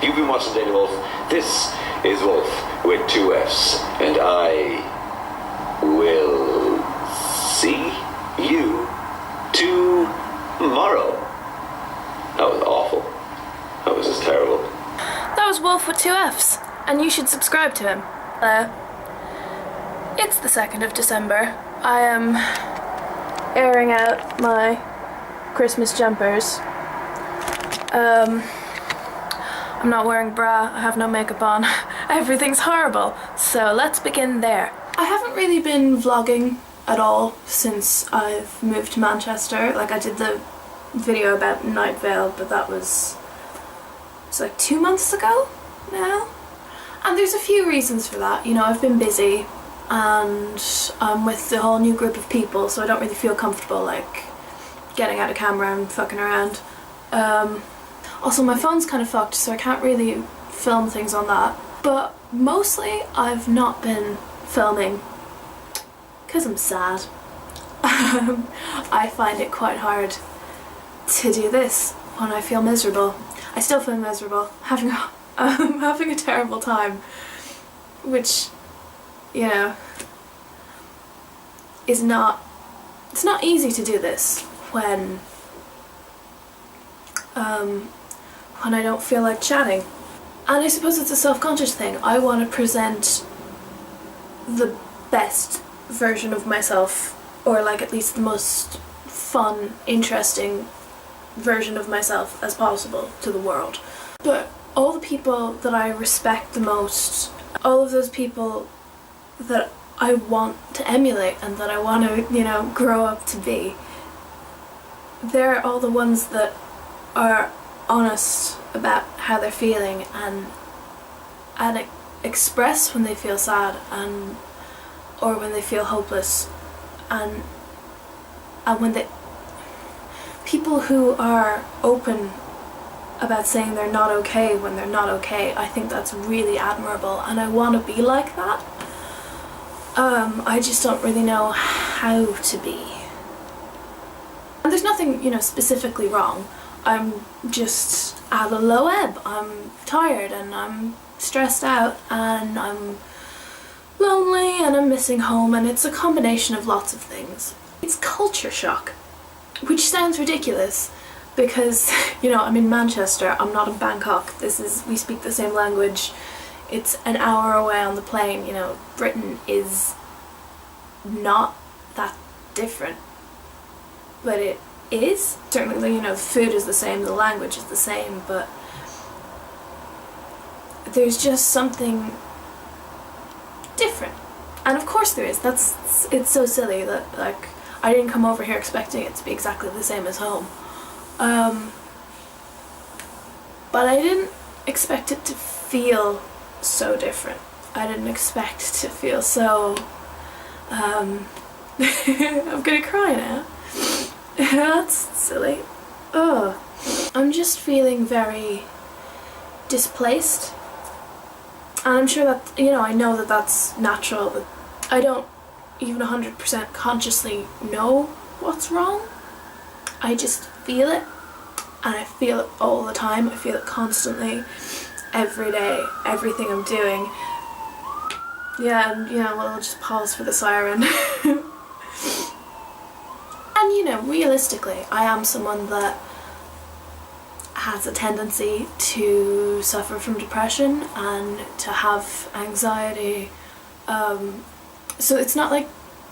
You've been watching Daily Wolf. This is Wolf with 2 Fs, and I will see you tomorrow. That was awful. That was just terrible. That was Wolf with 2 Fs, and you should subscribe to him. It's the 2nd of December. I am airing out my Christmas jumpers. I'm not wearing a bra, I have no makeup on. Everything's horrible, so let's begin there. I haven't really been vlogging at all since I've moved to Manchester. Like, I did the video about Night Vale, but that was like 2 months ago now. And there's a few reasons for that. You know, I've been busy and I'm with a whole new group of people, so I don't really feel comfortable like getting out a camera and fucking around. Also, my phone's kind of fucked, so I can't really film things on that. But mostly I've not been filming because I'm sad. I find it quite hard to do this when I feel miserable. I still feel miserable, having a terrible time, which, you know, it's not easy to do this when I don't feel like chatting. And I suppose it's a self-conscious thing. I want to present the best version of myself, or like at least the most fun, interesting version of myself as possible to the world. But all the people that I respect the most, all of those people that I want to emulate and that I want to, you know, grow up to be, they're all the ones that are honest about how they're feeling and express when they feel sad and or when they feel hopeless, and when they people who are open about saying they're not okay when they're not okay. I think that's really admirable, and I want to be like that. I just don't really know how to be. And there's nothing, you know, specifically wrong. I'm just at a low ebb. I'm tired and I'm stressed out and I'm lonely and I'm missing home, and it's a combination of lots of things. It's culture shock, which sounds ridiculous because, you know, I'm in Manchester, I'm not in Bangkok. We speak the same language. It's an hour away on the plane, you know. Britain is not that different, but it is. Certainly, you know, the food is the same, the language is the same, but there's just something different. And of course there is. It's so silly that, like, I didn't come over here expecting it to be exactly the same as home. But I didn't expect it to feel so different. I didn't expect to feel so I'm gonna cry now. That's silly. Ugh. I'm just feeling very displaced, and I'm sure that, you know, I know that that's natural, but I don't even 100% consciously know what's wrong. I just feel it, and I feel it all the time. I feel it constantly, every day, everything I'm doing. Yeah, and, you know, I'll just pause for the siren. And, you know, realistically, I am someone that has a tendency to suffer from depression and to have anxiety. So it's not like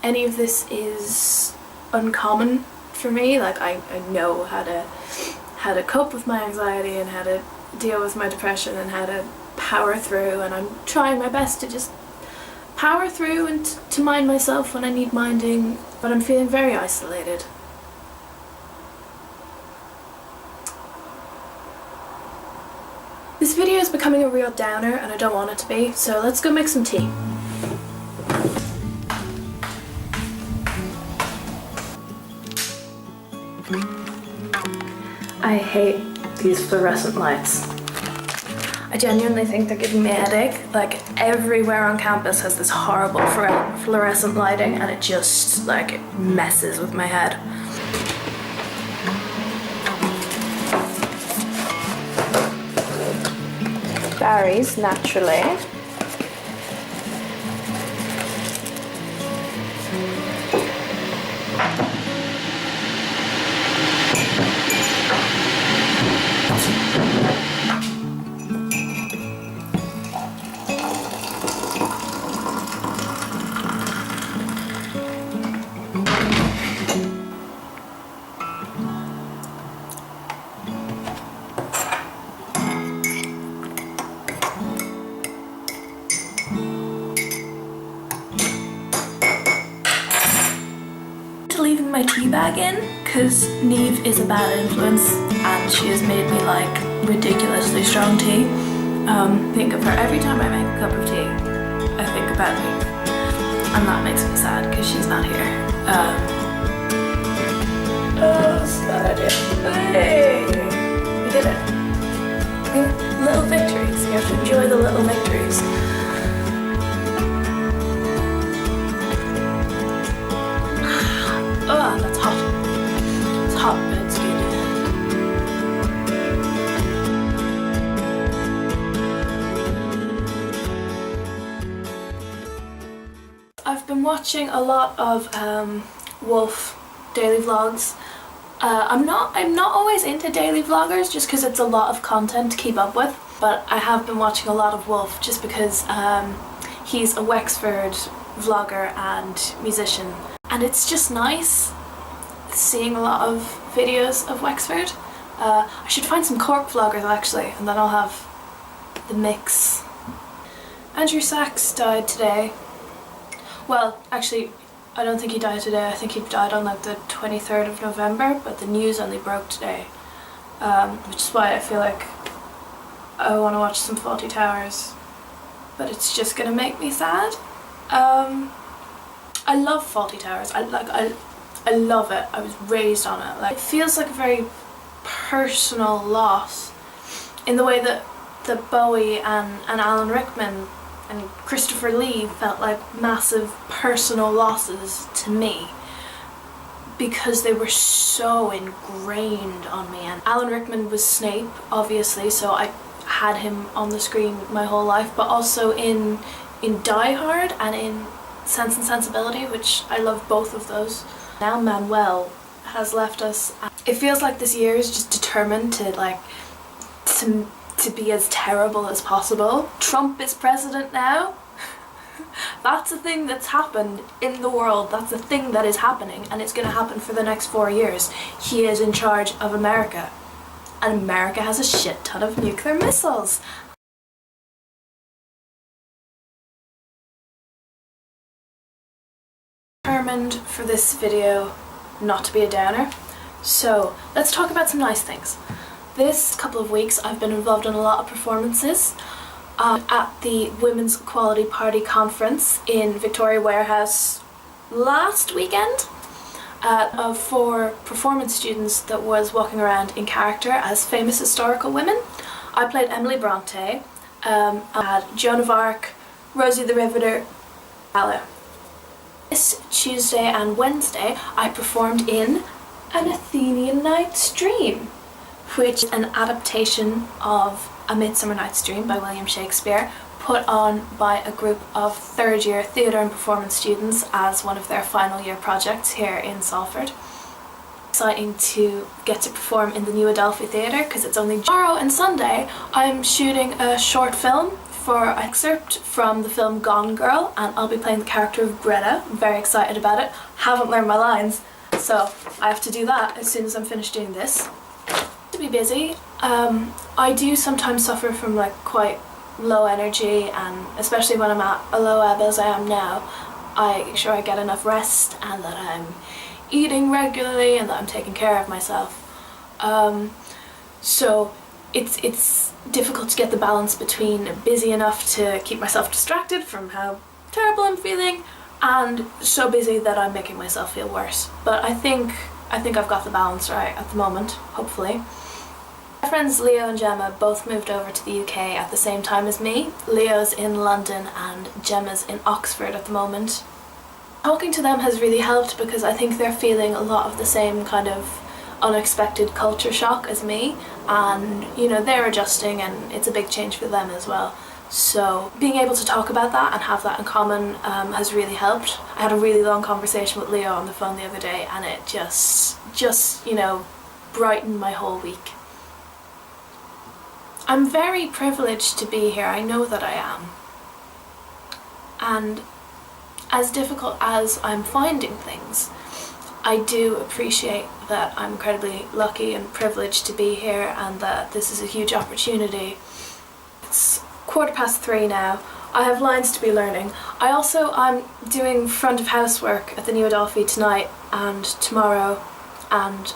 any of this is uncommon for me. Like, I know how to cope with my anxiety and how to deal with my depression and how to power through, and I'm trying my best to just power through and to mind myself when I need minding, but I'm feeling very isolated. This video is becoming a real downer and I don't want it to be, so let's go make some tea. I hate these fluorescent lights. I genuinely think they're giving me a headache. Like, everywhere on campus has this horrible fluorescent lighting, and it just, like, it messes with my head. berries naturally. Leaving my tea bag in because Neve is a bad influence and she has made me like ridiculously strong tea. Think of her every time I make a cup of tea. I think about Neve, and that makes me sad because she's not here. Oh, it's a bad idea. Hey, we did it. Little victories. You have to enjoy the little victories. Oh, that's hot. It's hot, but it's good. I've been watching a lot of WOLFF daily vlogs. I'm not always into daily vloggers just because it's a lot of content to keep up with, but I have been watching a lot of WOLFF just because he's a Wexford vlogger and musician. And it's just nice seeing a lot of videos of Wexford. I should find some Cork vloggers actually, and then I'll have the mix. Andrew Sachs died today. Well, actually, I don't think he died today. I think he died on like the 23rd of November, but the news only broke today. Which is why I feel like I want to watch some Fawlty Towers, but it's just gonna make me sad. I love Fawlty Towers. I love it. I was raised on it. Like, it feels like a very personal loss in the way that Bowie and Alan Rickman and Christopher Lee felt like massive personal losses to me because they were so ingrained on me. And Alan Rickman was Snape, obviously, so I had him on the screen my whole life, but also in Die Hard and in Sense and Sensibility, which I love both of those. Now Manuel has left us. It feels like this year is just determined to be as terrible as possible. Trump is president now. That's a thing that's happened in the world. That's a thing that is happening, and it's going to happen for the next 4 years. He is in charge of America, and America has a shit ton of nuclear missiles. Determined for this video not to be a downer, so let's talk about some nice things. This couple of weeks I've been involved in a lot of performances at the Women's Equality Party conference in Victoria Warehouse last weekend for performance students that was walking around in character as famous historical women. I played Emily Bronte, I had Joan of Arc, Rosie the Riveter, Ella. This Tuesday and Wednesday I performed in An Athenian Night's Dream, which is an adaptation of A Midsummer Night's Dream by William Shakespeare, put on by a group of third year theatre and performance students as one of their final year projects here in Salford. Exciting to get to perform in the New Adelphi Theatre because it's only tomorrow and Sunday. I'm shooting a short film for an excerpt from the film Gone Girl, and I'll be playing the character of Greta. I'm very excited about it. Haven't learned my lines, so I have to do that as soon as I'm finished doing this. To be busy. I do sometimes suffer from like quite low energy, and especially when I'm at a low ebb as I am now, I make sure I get enough rest and that I'm eating regularly and that I'm taking care of myself. So it's difficult to get the balance between busy enough to keep myself distracted from how terrible I'm feeling and so busy that I'm making myself feel worse. But I think I've got the balance right at the moment, hopefully. My friends Leo and Gemma both moved over to the UK at the same time as me. Leo's in London and Gemma's in Oxford at the moment. Talking to them has really helped because I think they're feeling a lot of the same kind of unexpected culture shock as me, and you know, they're adjusting and it's a big change for them as well. So being able to talk about that and have that in common has really helped. I had a really long conversation with Leo on the phone the other day, and it just you know, brightened my whole week. I'm very privileged to be here, I know that I am. And as difficult as I'm finding things, I do appreciate that I'm incredibly lucky and privileged to be here, and that this is a huge opportunity. It's 3:15 now. I have lines to be learning. I'm doing front of house work at the New Adelphi tonight and tomorrow and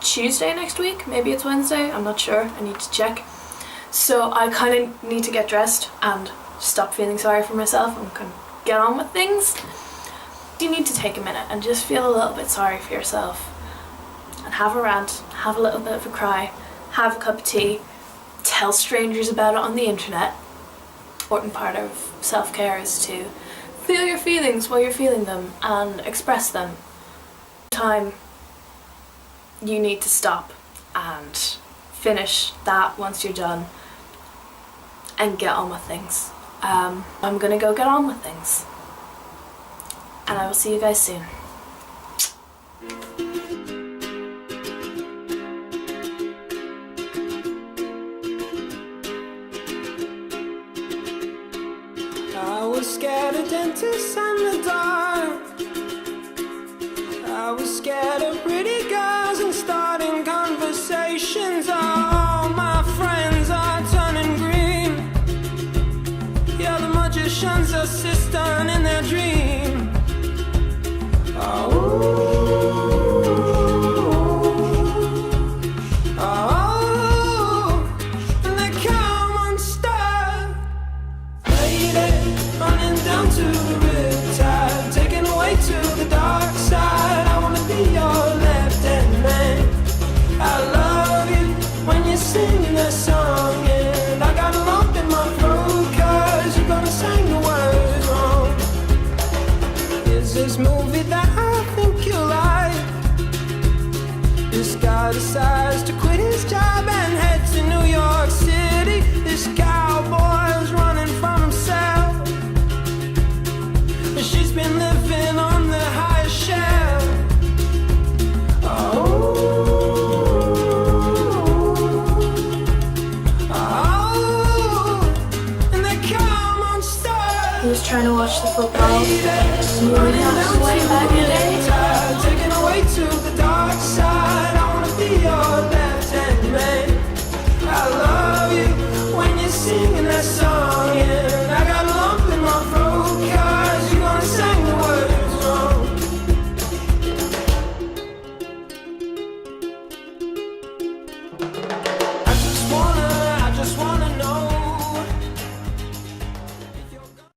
Tuesday next week. Maybe it's Wednesday, I'm not sure, I need to check. So I kind of need to get dressed and stop feeling sorry for myself and kind of get on with things. You need to take a minute and just feel a little bit sorry for yourself and have a rant, have a little bit of a cry, have a cup of tea, tell strangers about it on the internet. Important part of self-care is to feel your feelings while you're feeling them and express them. Time, you need to stop and finish that once you're done and get on with things. I'm gonna go get on with things, and I will see you guys soon. I was scared of dentists and the dark. I was scared of pretty girls and starting conversations. All my friends are turning green. Yeah, the magician's assistant in their dream. And they come unstuck. Lady, running down to the riptide, taken away to the dark side. I wanna be your left-hand man. I love you when you're singing that song, and I got a lump in my throat 'cause you're gonna sing the words wrong. Is this movie that I think you like? This guy decides to quit his job and head to New York City. This cowboy's running from himself. She's been living on the highest shelf. And they come unstuck. He was trying to watch the football. You really have to wait back in there. Taken away to the dark side. I wanna be your left-hand man. I love you when you're singing that song.